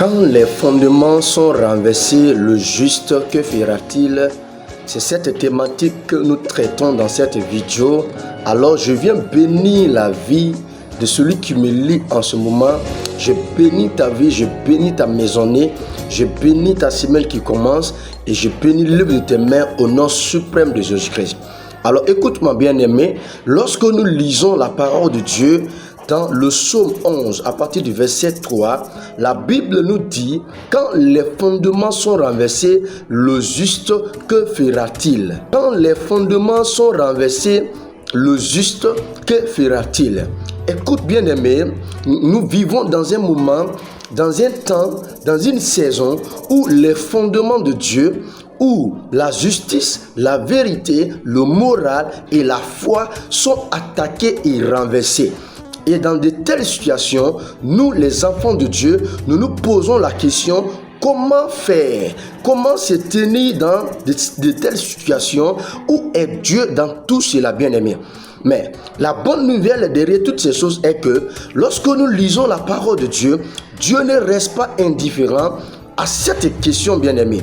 Quand les fondements sont renversés, le juste, que fera-t-il? C'est cette thématique que nous traitons dans cette vidéo. Alors je viens bénir la vie de celui qui me lit en ce moment. Je bénis ta vie, je bénis ta maisonnée, je bénis ta semaine qui commence et je bénis l'œuvre de tes mains au nom suprême de Jésus-Christ. Alors écoute-moi bien-aimé, lorsque nous lisons la parole de Dieu, dans le psaume 11, à partir du verset 3, la Bible nous dit, quand les fondements sont renversés, le juste, que fera-t-il? Quand les fondements sont renversés, le juste, que fera-t-il? Écoute bien aimé, nous vivons dans un moment, dans un temps, dans une saison où les fondements de Dieu, où la justice, la vérité, le moral et la foi sont attaqués et renversés. Et dans de telles situations, nous les enfants de Dieu, nous nous posons la question, comment faire? Comment se tenir dans de telles situations? Où est Dieu dans tout cela, bien-aimé? Mais la bonne nouvelle derrière toutes ces choses est que lorsque nous lisons la parole de Dieu, Dieu ne reste pas indifférent à cette question, bien-aimé.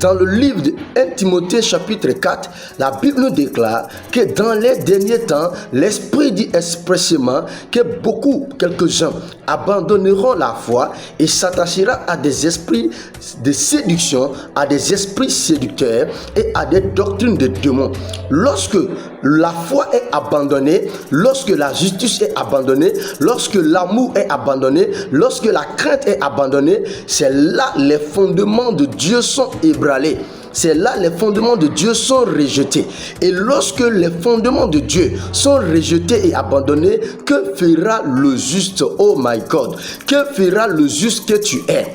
Dans le livre de 1 Timothée chapitre 4, la Bible nous déclare que dans les derniers temps, l'Esprit dit expressément que quelques-uns abandonneront la foi et s'attacheront à des esprits de séduction, à des esprits séducteurs et à des doctrines de démons. Lorsque la foi est abandonnée, lorsque la justice est abandonnée, lorsque l'amour est abandonné, lorsque la crainte est abandonnée, c'est là les fondements de Dieu sont ébranlés. C'est là les fondements de Dieu sont rejetés. Et lorsque les fondements de Dieu sont rejetés et abandonnés, que fera le juste? Oh my God! Que fera le juste que tu es?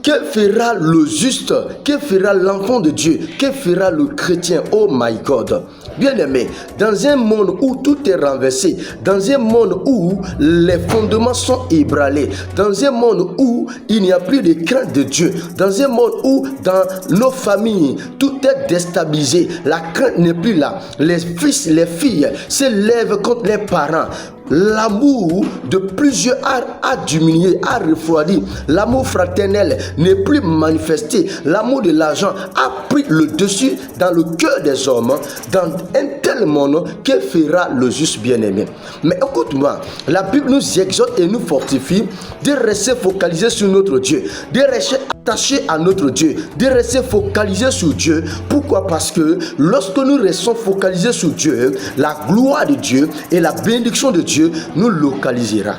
Que fera le juste? Que fera l'enfant de Dieu? Que fera le chrétien? Oh my God! Bien-aimé, dans un monde où tout est renversé, dans un monde où les fondements sont ébranlés, dans un monde où il n'y a plus de crainte de Dieu, dans un monde où dans nos familles tout est déstabilisé, la crainte n'est plus là, les fils, les filles se lèvent contre les parents. L'amour de plusieurs a diminué, a refroidi. L'amour fraternel n'est plus manifesté. L'amour de l'argent a pris le dessus dans le cœur des hommes. Dans un tel monde, que fera le juste bien-aimé? Mais écoute-moi, la Bible nous exhorte et nous fortifie de rester focalisés sur notre Dieu, de rester attachés à notre Dieu, de rester focalisés sur Dieu. Pourquoi? Parce que lorsque nous restons focalisés sur Dieu, la gloire de Dieu et la bénédiction de Dieu nous localisera.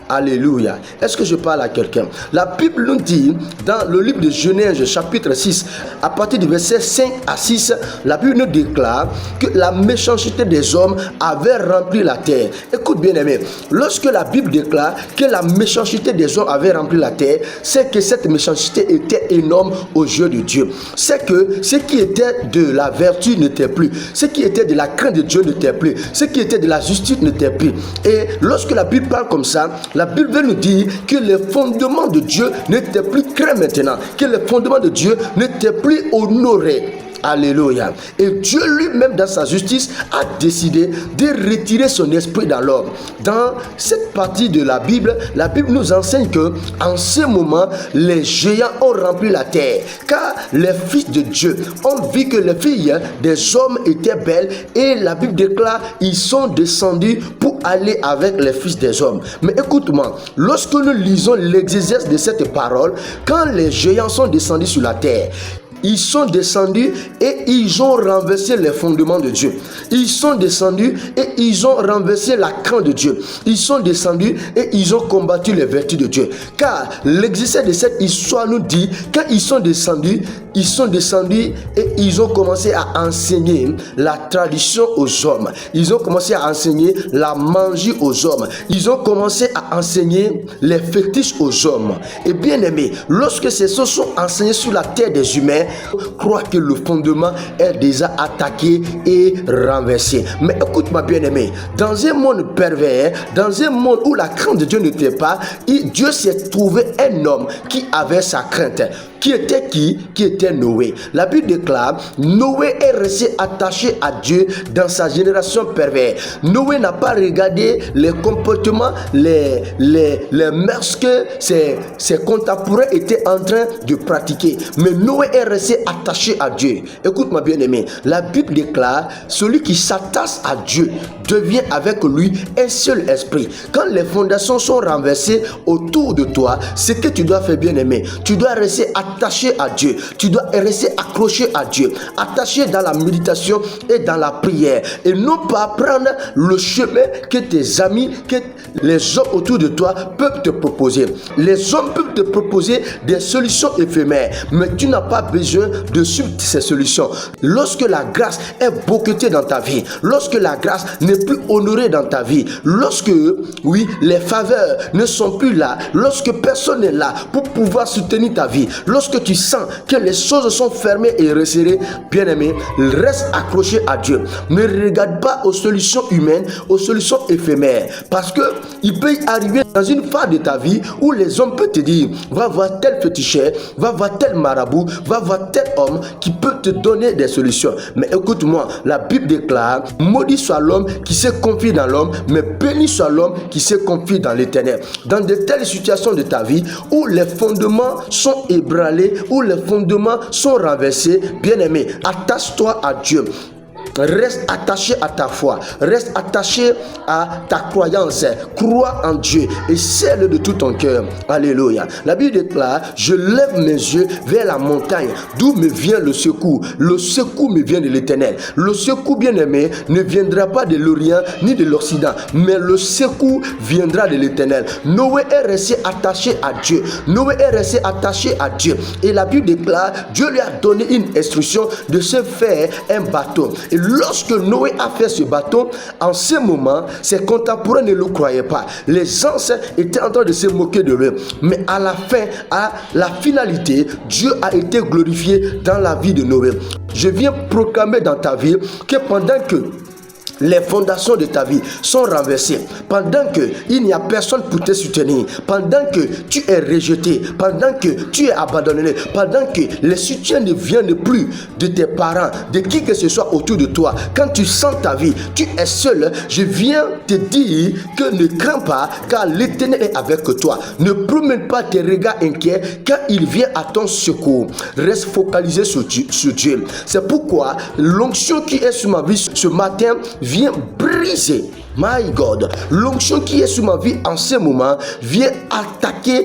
Alléluia. Est-ce que je parle à quelqu'un? La Bible nous dit dans le livre de Genèse chapitre 6, à partir du verset 5 à 6, la Bible nous déclare que la méchanceté des hommes avait rempli la terre. Écoute bien aimé, lorsque la Bible déclare que la méchanceté des hommes avait rempli la terre, c'est que cette méchanceté était énorme aux yeux de Dieu. C'est que ce qui était de la vertu n'était plus, ce qui était de la crainte de Dieu n'était plus, ce qui était de la justice n'était plus. Et lorsque la Bible parle comme ça, la Bible veut nous dire que les fondements de Dieu n'étaient plus craints maintenant, que les fondements de Dieu n'étaient plus honorés. Alléluia. Et Dieu lui-même dans sa justice a décidé de retirer son esprit dans l'homme. Dans cette partie de la Bible nous enseigne que en ce moment, les géants ont rempli la terre. Car les fils de Dieu ont vu que les filles des hommes étaient belles et la Bible déclare ils sont descendus pour aller avec les fils des hommes. Mais écoute-moi, lorsque nous lisons l'exégèse de cette parole, quand les géants sont descendus sur la terre, ils sont descendus et ils ont renversé les fondements de Dieu. Ils sont descendus et ils ont renversé la crainte de Dieu. Ils sont descendus et ils ont combattu les vertus de Dieu. Car l'existence de cette histoire nous dit, quand ils sont descendus et ils ont commencé à enseigner la tradition aux hommes. Ils ont commencé à enseigner la magie aux hommes. Ils ont commencé à enseigner les fétiches aux hommes. Et bien aimé, lorsque ces choses sont enseignées sur la terre des humains, crois que le fondement est déjà attaqué et renversé. Mais écoute-moi bien aimé, dans un monde pervers, dans un monde où la crainte de Dieu n'était pas, Dieu s'est trouvé un homme qui avait sa crainte. Qui était qui? Qui était Noé. La Bible déclare, Noé est resté attaché à Dieu dans sa génération perverse. Noé n'a pas regardé les comportements, les mœurs que ses contemporains étaient en train de pratiquer. Mais Noé est resté attaché à Dieu. Écoute-moi bien aimé, la Bible déclare, celui qui s'attache à Dieu devient avec lui un seul esprit. Quand les fondations sont renversées autour de toi, ce que tu dois faire bien aimé, tu dois rester attaché à Dieu, tu dois rester accroché à Dieu, attaché dans la méditation et dans la prière, et non pas prendre le chemin que tes amis, que les hommes autour de toi peuvent te proposer. Les hommes peuvent te proposer des solutions éphémères, mais tu n'as pas besoin de suivre ces solutions. Lorsque la grâce est bouquetée dans ta vie, lorsque la grâce n'est plus honorée dans ta vie, lorsque, oui, les faveurs ne sont plus là, lorsque personne n'est là pour pouvoir soutenir ta vie, lorsque tu sens que les choses sont fermées et resserrées, bien aimé, reste accroché à Dieu. Ne regarde pas aux solutions humaines, aux solutions éphémères, parce que il peut y arriver dans une phase de ta vie où les hommes peuvent te dire, va voir tel féticheur, va voir tel marabout, va voir tel homme qui peut te donner des solutions. Mais écoute-moi, la Bible déclare, maudit soit l'homme qui se confie dans l'homme, mais béni soit l'homme qui se confie dans l'Éternel. Dans de telles situations de ta vie où les fondements sont ébranlés, où les fondements sont renversés, bien aimé, attache-toi à Dieu. Reste attaché à ta foi, reste attaché à ta croyance, crois en Dieu et serre-le de tout ton cœur. Alléluia. La Bible déclare, je lève mes yeux vers la montagne, d'où me vient le secours. Le secours me vient de l'Éternel. Le secours, bien aimé, ne viendra pas de l'Orient ni de l'Occident, mais le secours viendra de l'Éternel. Noé est resté attaché à Dieu. Noé est resté attaché à Dieu. Et la Bible déclare, Dieu lui a donné une instruction de se faire un bateau. Et lorsque Noé a fait ce bateau, en ce moment, ses contemporains ne le croyaient pas. Les anciens étaient en train de se moquer de lui. Mais à la fin, à la finalité, Dieu a été glorifié dans la vie de Noé. Je viens proclamer dans ta vie que pendant que les fondations de ta vie sont renversées, pendant que il n'y a personne pour te soutenir, pendant que tu es rejeté, pendant que tu es abandonné, pendant que les soutiens ne viennent plus de tes parents, de qui que ce soit autour de toi, quand tu sens ta vie, tu es seul, je viens te dire que ne crains pas, car l'Éternel est avec toi. Ne promène pas tes regards inquiets quand il vient à ton secours. Reste focalisé sur Dieu. C'est pourquoi l'onction qui est sur ma vie ce matin vient briser, my God, l'onction qui est sur ma vie en ce moment vient attaquer,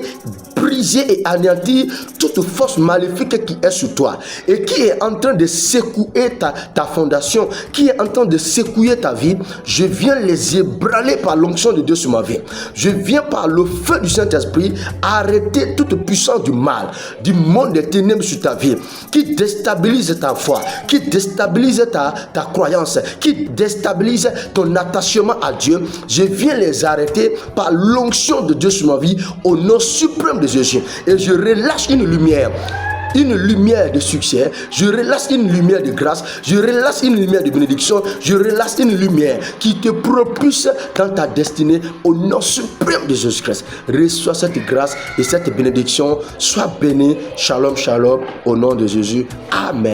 briser et anéantir toute force maléfique qui est sur toi et qui est en train de secouer ta fondation, qui est en train de secouer ta vie. Je viens les ébranler par l'onction de Dieu sur ma vie. Je viens par le feu du Saint-Esprit arrêter toute puissance du mal, du monde des ténèbres sur ta vie, qui déstabilise ta foi, qui déstabilise ta croyance, qui déstabilise ton attachement à Dieu. Je viens les arrêter par l'onction de Dieu sur ma vie au nom suprême de Jésus. Et je relâche une lumière de succès, je relâche une lumière de grâce, je relâche une lumière de bénédiction, je relâche une lumière qui te propulse dans ta destinée au nom suprême de Jésus-Christ. Reçois cette grâce et cette bénédiction. Sois béni. Shalom, shalom, au nom de Jésus. Amen.